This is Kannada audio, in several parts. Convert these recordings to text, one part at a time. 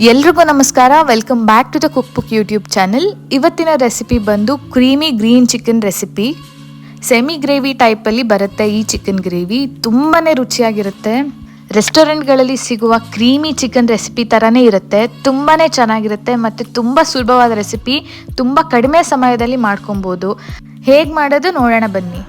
ಎಲ್ರಿಗೂ ನಮಸ್ಕಾರ. Welcome back to the cook book YouTube channel. ಇವತ್ತಿನ ರೆಸಿಪಿ ಬಂದು creamy green chicken recipe. Semi gravy ಟೈಪಲ್ಲಿ ಬರುತ್ತೆ ಈ ಚಿಕನ್ ಗ್ರೇವಿ. ತುಂಬಾ ರುಚಿಯಾಗಿರುತ್ತೆ. ರೆಸ್ಟೋರೆಂಟ್ಗಳಲ್ಲಿ ಸಿಗುವ ಕ್ರೀಮಿ ಚಿಕನ್ ರೆಸಿಪಿ ಥರನೇ ಇರುತ್ತೆ. ತುಂಬಾ ಚೆನ್ನಾಗಿರುತ್ತೆ ಮತ್ತು ತುಂಬ ಸುಲಭವಾದ ರೆಸಿಪಿ. ತುಂಬ ಕಡಿಮೆ ಸಮಯದಲ್ಲಿ ಮಾಡ್ಕೊಬೋದು. ಹೇಗೆ ಮಾಡೋದು ನೋಡೋಣ ಬನ್ನಿ.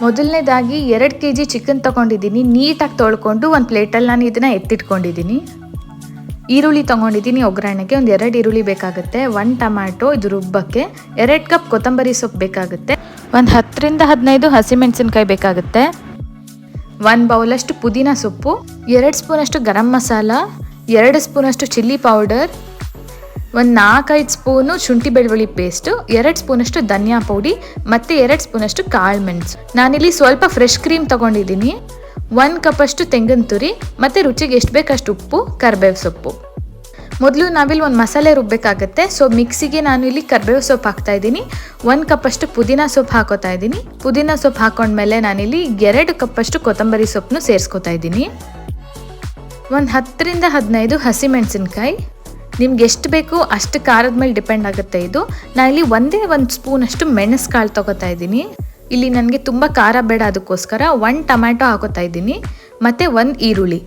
ಮೊದಲನೇದಾಗಿ 2 kg ಚಿಕನ್ ತೊಗೊಂಡಿದ್ದೀನಿ. ನೀಟಾಗಿ ತೊಳ್ಕೊಂಡು ಒಂದು ಪ್ಲೇಟಲ್ಲಿ ನಾನು ಇದನ್ನು ಎತ್ತಿಟ್ಕೊಂಡಿದ್ದೀನಿ. ಈರುಳ್ಳಿ ತೊಗೊಂಡಿದ್ದೀನಿ ಒಗ್ಗರಣೆಗೆ. ಒಂದು 2 ಈರುಳ್ಳಿ ಬೇಕಾಗುತ್ತೆ. 1 ಟೊಮ್ಯಾಟೊ ಇದು ರುಬ್ಬಕ್ಕೆ. 2 ಕಪ್ ಕೊತ್ತಂಬರಿ ಸೊಪ್ಪು ಬೇಕಾಗುತ್ತೆ. ಒಂದು 10 ರಿಂದ 15 ಹಸಿಮೆಣಸಿನ್ಕಾಯಿ ಬೇಕಾಗುತ್ತೆ. 1 ಬೌಲಷ್ಟು ಪುದೀನ ಸೊಪ್ಪು, 2 ಸ್ಪೂನಷ್ಟು ಗರಂ ಮಸಾಲ, 2 ಸ್ಪೂನಷ್ಟು ಚಿಲ್ಲಿ ಪೌಡರ್, ಒಂದು 4-5 ಸ್ಪೂನು ಶುಂಠಿ ಬೆಳ್ಳುಳ್ಳಿ ಪೇಸ್ಟು, 2 ಸ್ಪೂನಷ್ಟು ಧನಿಯಾ ಪುಡಿ ಮತ್ತು 2 ಸ್ಪೂನಷ್ಟು ಕಾಳು ಮೆಣಸು. ನಾನಿಲ್ಲಿ ಸ್ವಲ್ಪ ಫ್ರೆಶ್ ಕ್ರೀಮ್ ತೊಗೊಂಡಿದ್ದೀನಿ. 1 ಕಪ್ಪಷ್ಟು ತೆಂಗಿನ ತುರಿ ಮತ್ತು ರುಚಿಗೆ ಎಷ್ಟು ಬೇಕಷ್ಟು ಉಪ್ಪು, ಕರಿಬೇವು ಸೊಪ್ಪು. ಮೊದಲು ನಾವಿಲ್ಲಿ ಒಂದು ಮಸಾಲೆ ರುಬ್ಬಬೇಕಾಗತ್ತೆ. ಸೊ ಮಿಕ್ಸಿಗೆ ನಾನು ಇಲ್ಲಿ ಕರಿಬೇವು ಸೊಪ್ಪು ಹಾಕ್ತಾಯಿದ್ದೀನಿ. 1 ಕಪ್ಪಷ್ಟು ಪುದೀನ ಸೊಪ್ಪು ಹಾಕೋತಾ ಇದ್ದೀನಿ. ಪುದೀನ ಸೊಪ್ಪು ಹಾಕೊಂಡ್ಮೇಲೆ ನಾನಿಲ್ಲಿ 2 ಕಪ್ಪಷ್ಟು ಕೊತ್ತಂಬರಿ ಸೊಪ್ಪನ್ನು ಸೇರಿಸ್ಕೊತಾ ಇದ್ದೀನಿ. ಒಂದು 10 ರಿಂದ 15 ಹಸಿಮೆಣಸಿನ್ಕಾಯಿ. ನಿಮ್ಗೆ ಎಷ್ಟು ಬೇಕು ಅಷ್ಟು ಖಾರದ ಮೇಲೆ ಡಿಪೆಂಡ್ ಆಗುತ್ತೆ ಇದು. ನಾನಿಲ್ಲಿ 1 ಸ್ಪೂನಷ್ಟು ಮೆಣಸು ಕಾಳು ತೊಗೋತಾ ಇದ್ದೀನಿ. ಇಲ್ಲಿ ನನಗೆ ತುಂಬ ಖಾರ ಬೇಡ, ಅದಕ್ಕೋಸ್ಕರ 1 ಟೊಮ್ಯಾಟೊ ಹಾಕೋತಾ ಇದ್ದೀನಿ ಮತ್ತು 1 ಈರುಳ್ಳಿ.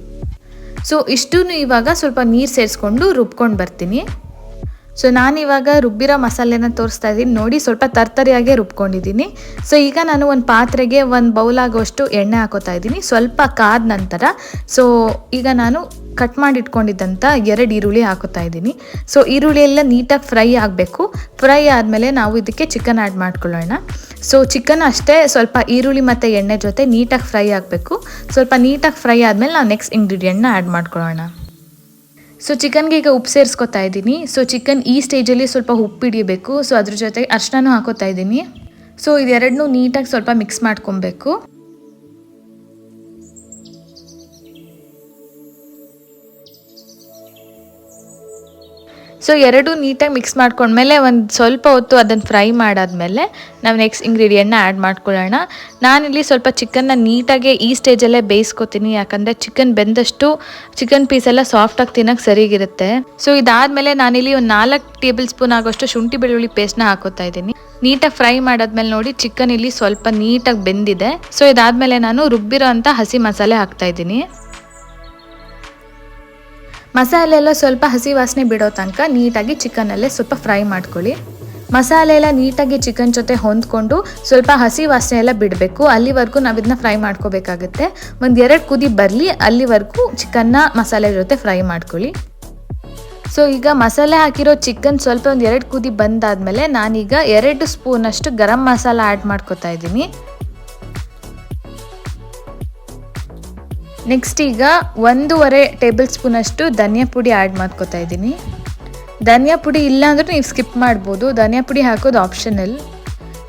ಸೊ ಇಷ್ಟೂ ಇವಾಗ ಸ್ವಲ್ಪ ನೀರು ಸೇರಿಸ್ಕೊಂಡು ರುಬ್ಕೊಂಡು ಬರ್ತೀನಿ. ಸೊ ನಾನಿವಾಗ ರುಬ್ಬಿರೋ ಮಸಾಲೆನ ತೋರಿಸ್ತಾ ಇದ್ದೀನಿ. ನೋಡಿ, ಸ್ವಲ್ಪ ತರ್ತರಿಯಾಗೆ ರುಬ್ಕೊಂಡಿದ್ದೀನಿ. ಸೊ ಈಗ ನಾನು ಒಂದು ಪಾತ್ರೆಗೆ 1 ಬೌಲ್ ಆಗೋಷ್ಟು ಎಣ್ಣೆ ಹಾಕೋತಾ ಇದ್ದೀನಿ. ಸ್ವಲ್ಪ ಕಾದ ನಂತರ ಸೊ ಈಗ ನಾನು ಕಟ್ ಮಾಡಿ ಇಟ್ಕೊಂಡಿದ್ದಂಥ 2 ಈರುಳ್ಳಿ ಹಾಕೋತಾ ಇದ್ದೀನಿ. ಸೊ ಈರುಳ್ಳಿ ಎಲ್ಲ ನೀಟಾಗಿ ಫ್ರೈ ಆಗಬೇಕು. ಫ್ರೈ ಆದಮೇಲೆ ನಾವು ಇದಕ್ಕೆ ಚಿಕನ್ ಆ್ಯಡ್ ಮಾಡ್ಕೊಳ್ಳೋಣ. ಸೊ ಚಿಕನ್ ಅಷ್ಟೇ ಸ್ವಲ್ಪ ಈರುಳ್ಳಿ ಮತ್ತು ಎಣ್ಣೆ ಜೊತೆ ನೀಟಾಗಿ ಫ್ರೈ ಆಗಬೇಕು. ಸ್ವಲ್ಪ ನೀಟಾಗಿ ಫ್ರೈ ಆದಮೇಲೆ ನಾವು ನೆಕ್ಸ್ಟ್ ಇಂಗ್ರೀಡಿಯೆಂಟ್ನ ಆ್ಯಡ್ ಮಾಡ್ಕೊಳ್ಳೋಣ. ಸೊ ಚಿಕನ್ಗೆ ಈಗ ಉಪ್ಪು ಸೇರಿಸ್ಕೊತಾ ಇದ್ದೀನಿ. ಸೊ ಚಿಕನ್ ಈ ಸ್ಟೇಜಲ್ಲಿ ಸ್ವಲ್ಪ ಉಪ್ಪು ಹಿಡಿಯಬೇಕು. ಸೊ ಅದ್ರ ಜೊತೆಗೆ ಅರಿಶಿನ ಹಾಕೋತಾ ಇದ್ದೀನಿ. ಸೊ ಇದೆರಡನ್ನೂ ನೀಟಾಗಿ ಸ್ವಲ್ಪ ಮಿಕ್ಸ್ ಮಾಡ್ಕೊಬೇಕು. ಸೊ ಎರಡೂ ನೀಟಾಗಿ ಮಿಕ್ಸ್ ಮಾಡ್ಕೊಂಡ್ಮೇಲೆ ಒಂದು ಸ್ವಲ್ಪ ಹೊತ್ತು ಅದನ್ನು ಫ್ರೈ ಮಾಡಾದಮೇಲೆ ನಾವು ನೆಕ್ಸ್ಟ್ ಇಂಗ್ರೀಡಿಯೆಂಟ್ನ ಆ್ಯಡ್ ಮಾಡ್ಕೊಳ್ಳೋಣ. ನಾನಿಲ್ಲಿ ಸ್ವಲ್ಪ ಚಿಕನ್ನ ನೀಟಾಗಿ ಈ ಸ್ಟೇಜಲ್ಲೇ ಬೇಯಿಸ್ಕೊತೀನಿ. ಯಾಕಂದರೆ ಚಿಕನ್ ಬೆಂದಷ್ಟು ಚಿಕನ್ ಪೀಸೆಲ್ಲ ಸಾಫ್ಟಾಗಿ ತಿನ್ನೋಕ್ಕೆ ಸರಿಗಿರುತ್ತೆ. ಸೊ ಇದಾದಮೇಲೆ ನಾನಿಲ್ಲಿ ಒಂದು 4 ಟೇಬಲ್ ಸ್ಪೂನ್ ಆಗೋಷ್ಟು ಶುಂಠಿ ಬೆಳ್ಳುಳ್ಳಿ ಪೇಸ್ಟ್ನ ಹಾಕೋತಾ ಇದ್ದೀನಿ. ನೀಟಾಗಿ ಫ್ರೈ ಮಾಡಾದ್ಮೇಲೆ ನೋಡಿ ಚಿಕನ್ ಇಲ್ಲಿ ಸ್ವಲ್ಪ ನೀಟಾಗಿ ಬೆಂದಿದೆ. ಸೊ ಇದಾದಮೇಲೆ ನಾನು ರುಬ್ಬಿರೋ ಅಂಥ ಹಸಿ ಮಸಾಲೆ ಹಾಕ್ತಾಯಿದ್ದೀನಿ. ಮಸಾಲೆ ಎಲ್ಲ ಸ್ವಲ್ಪ ಹಸಿ ವಾಸನೆ ಬಿಡೋ ತನಕ ನೀಟಾಗಿ ಚಿಕನಲ್ಲೇ ಸ್ವಲ್ಪ ಫ್ರೈ ಮಾಡ್ಕೊಳ್ಳಿ. ಮಸಾಲೆ ಎಲ್ಲ ನೀಟಾಗಿ ಚಿಕನ್ ಜೊತೆ ಹೊಂದ್ಕೊಂಡು ಸ್ವಲ್ಪ ಹಸಿ ವಾಸನೆ ಎಲ್ಲ ಬಿಡಬೇಕು. ಅಲ್ಲಿವರೆಗೂ ನಾವು ಇದನ್ನ ಫ್ರೈ ಮಾಡ್ಕೋಬೇಕಾಗುತ್ತೆ. ಒಂದು 2 ಕುದಿ ಬರಲಿ, ಅಲ್ಲಿವರೆಗೂ ಚಿಕನ್ನ ಮಸಾಲೆ ಜೊತೆ ಫ್ರೈ ಮಾಡ್ಕೊಳ್ಳಿ. ಸೊ ಈಗ ಮಸಾಲೆ ಹಾಕಿರೋ ಚಿಕನ್ ಸ್ವಲ್ಪ ಒಂದು 2 ಕುದಿ ಬಂದಾದಮೇಲೆ ನಾನೀಗ 2 ಸ್ಪೂನಷ್ಟು ಗರಂ ಮಸಾಲ ಆ್ಯಡ್ ಮಾಡ್ಕೋತಾ ಇದ್ದೀನಿ. ನೆಕ್ಸ್ಟ್ ಈಗ 1.5 ಟೇಬಲ್ ಸ್ಪೂನಷ್ಟು ಧನಿಯಾ ಪುಡಿ ಆ್ಯಡ್ ಮಾಡ್ಕೋತಾ ಇದ್ದೀನಿ. ಧನಿಯಾ ಪುಡಿ ಇಲ್ಲ ಅಂದರೂ ನೀವು ಸ್ಕಿಪ್ ಮಾಡ್ಬೋದು. ಧನಿಯಾ ಪುಡಿ ಹಾಕೋದು ಆಪ್ಷನಲ್.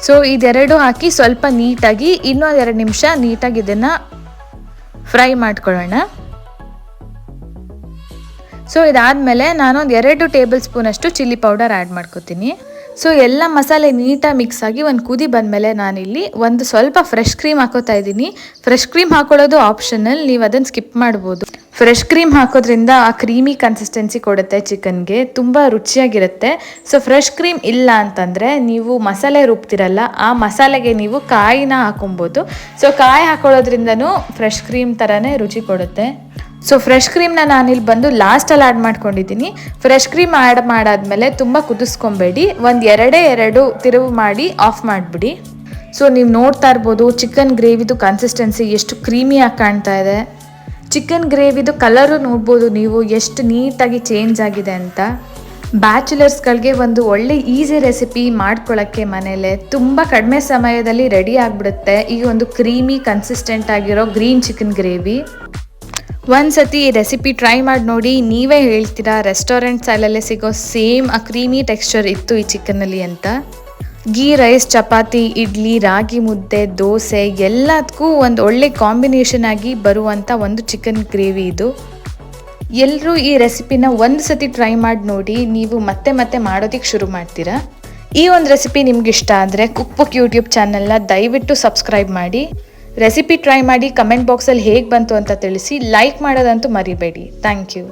ಸೊ ಇದೆರಡು ಹಾಕಿ ಸ್ವಲ್ಪ ನೀಟಾಗಿ ಇನ್ನೊಂದು 2 ನಿಮಿಷ ನೀಟಾಗಿ ಇದನ್ನು ಫ್ರೈ ಮಾಡ್ಕೊಳ್ಳೋಣ. ಸೊ ಇದಾದಮೇಲೆ ನಾನೊಂದು 2 ಟೇಬಲ್ ಸ್ಪೂನಷ್ಟು ಚಿಲ್ಲಿ ಪೌಡರ್ ಆ್ಯಡ್ ಮಾಡ್ಕೋತೀನಿ. ಸೊ ಎಲ್ಲ ಮಸಾಲೆ ನೀಟಾಗಿ ಮಿಕ್ಸ್ ಆಗಿ ಒಂದು ಕುದಿ ಬಂದಮೇಲೆ ನಾನಿಲ್ಲಿ ಒಂದು ಸ್ವಲ್ಪ ಫ್ರೆಶ್ ಕ್ರೀಮ್ ಹಾಕೋತಾ ಇದ್ದೀನಿ. ಫ್ರೆಶ್ ಕ್ರೀಮ್ ಹಾಕೊಳ್ಳೋದು ಆಪ್ಷನಲ್, ನೀವು ಅದನ್ನು ಸ್ಕಿಪ್ ಮಾಡ್ಬೋದು. ಫ್ರೆಶ್ ಕ್ರೀಮ್ ಹಾಕೋದ್ರಿಂದ ಆ ಕ್ರೀಮಿ ಕನ್ಸಿಸ್ಟೆನ್ಸಿ ಕೊಡುತ್ತೆ ಚಿಕನ್ಗೆ, ತುಂಬ ರುಚಿಯಾಗಿರುತ್ತೆ. ಸೊ ಫ್ರೆಶ್ ಕ್ರೀಮ್ ಇಲ್ಲ ಅಂತಂದರೆ ನೀವು ಮಸಾಲೆ ರುಬ್ತಿರಲ್ಲ, ಆ ಮಸಾಲೆಗೆ ನೀವು ಕಾಯಿನ ಹಾಕೊಬೋದು. ಸೊ ಕಾಯಿ ಹಾಕೊಳ್ಳೋದ್ರಿಂದನೂ ಫ್ರೆಶ್ ಕ್ರೀಮ್ ಥರನೇ ರುಚಿ ಕೊಡುತ್ತೆ. ಸೊ ಫ್ರೆಶ್ ಕ್ರೀಮ್ನ ನಾನಿಲ್ಲಿ ಬಂದು ಲಾಸ್ಟಲ್ಲಿ ಆ್ಯಡ್ ಮಾಡ್ಕೊಂಡಿದ್ದೀನಿ. ಫ್ರೆಶ್ ಕ್ರೀಮ್ ಆ್ಯಡ್ ಮಾಡಾದಮೇಲೆ ತುಂಬ ಕುದಿಸ್ಕೊಬೇಡಿ. ಒಂದು 2 ತಿರುವು ಮಾಡಿ ಆಫ್ ಮಾಡಿಬಿಡಿ. ಸೊ ನೀವು ನೋಡ್ತಾ ಇರ್ಬೋದು ಚಿಕನ್ ಗ್ರೇವಿದು ಕನ್ಸಿಸ್ಟೆನ್ಸಿ ಎಷ್ಟು ಕ್ರೀಮಿಯಾಗಿ ಕಾಣ್ತಾ ಇದೆ. ಚಿಕನ್ ಗ್ರೇವಿದು ಕಲರು ನೋಡ್ಬೋದು ನೀವು ಎಷ್ಟು ನೀಟಾಗಿ ಚೇಂಜ್ ಆಗಿದೆ ಅಂತ. ಬ್ಯಾಚುಲರ್ಸ್ಗಳಿಗೆ ಒಂದು ಒಳ್ಳೆ ಈಸಿ ರೆಸಿಪಿ ಮಾಡ್ಕೊಳ್ಳೋಕ್ಕೆ ಮನೇಲೆ ತುಂಬ ಕಡಿಮೆ ಸಮಯದಲ್ಲಿ ರೆಡಿ ಆಗಿಬಿಡುತ್ತೆ ಈ ಒಂದು ಕ್ರೀಮಿ ಕನ್ಸಿಸ್ಟೆಂಟ್ ಆಗಿರೋ ಗ್ರೀನ್ ಚಿಕನ್ ಗ್ರೇವಿ. ಒಂದ್ಸತಿ ಈ ರೆಸಿಪಿ ಟ್ರೈ ಮಾಡಿ ನೋಡಿ, ನೀವೇ ಹೇಳ್ತೀರಾ ರೆಸ್ಟೋರೆಂಟ್ ಸ್ಟೈಲಲ್ಲೇ ಸಿಗೋ ಸೇಮ್ ಆ ಕ್ರೀಮಿ ಟೆಕ್ಸ್ಚರ್ ಇತ್ತು ಈ ಚಿಕನಲ್ಲಿ ಅಂತ. ಗೀ ರೈಸ್, ಚಪಾತಿ, ಇಡ್ಲಿ, ರಾಗಿ ಮುದ್ದೆ, ದೋಸೆ ಎಲ್ಲದಕ್ಕೂ ಒಂದು ಒಳ್ಳೆ ಕಾಂಬಿನೇಷನ್ ಆಗಿ ಬರುವಂಥ ಒಂದು ಚಿಕನ್ ಗ್ರೇವಿ ಇದು. ಎಲ್ಲರೂ ಈ ರೆಸಿಪಿನ ಒಂದು ಸತಿ ಟ್ರೈ ಮಾಡಿ ನೋಡಿ, ನೀವು ಮತ್ತೆ ಮಾಡೋದಕ್ಕೆ ಶುರು ಮಾಡ್ತೀರಾ. ಈ ಒಂದು ರೆಸಿಪಿ ನಿಮ್ಗೆ ಇಷ್ಟ ಆದರೆ ಕುಕ್ ಬುಕ್ ಯೂಟ್ಯೂಬ್ ಚಾನಲ್ನ ದಯವಿಟ್ಟು ಸಬ್ಸ್ಕ್ರೈಬ್ ಮಾಡಿ. ರೆಸಿಪಿ ಟ್ರೈ ಮಾಡಿ ಕಮೆಂಟ್ ಬಾಕ್ಸಲ್ಲಿ ಹೇಗೆ ಬಂತು ಅಂತ ತಿಳಿಸಿ. ಲೈಕ್ ಮಾಡೋದಂತೂ ಮರಿಬೇಡಿ. Thank you.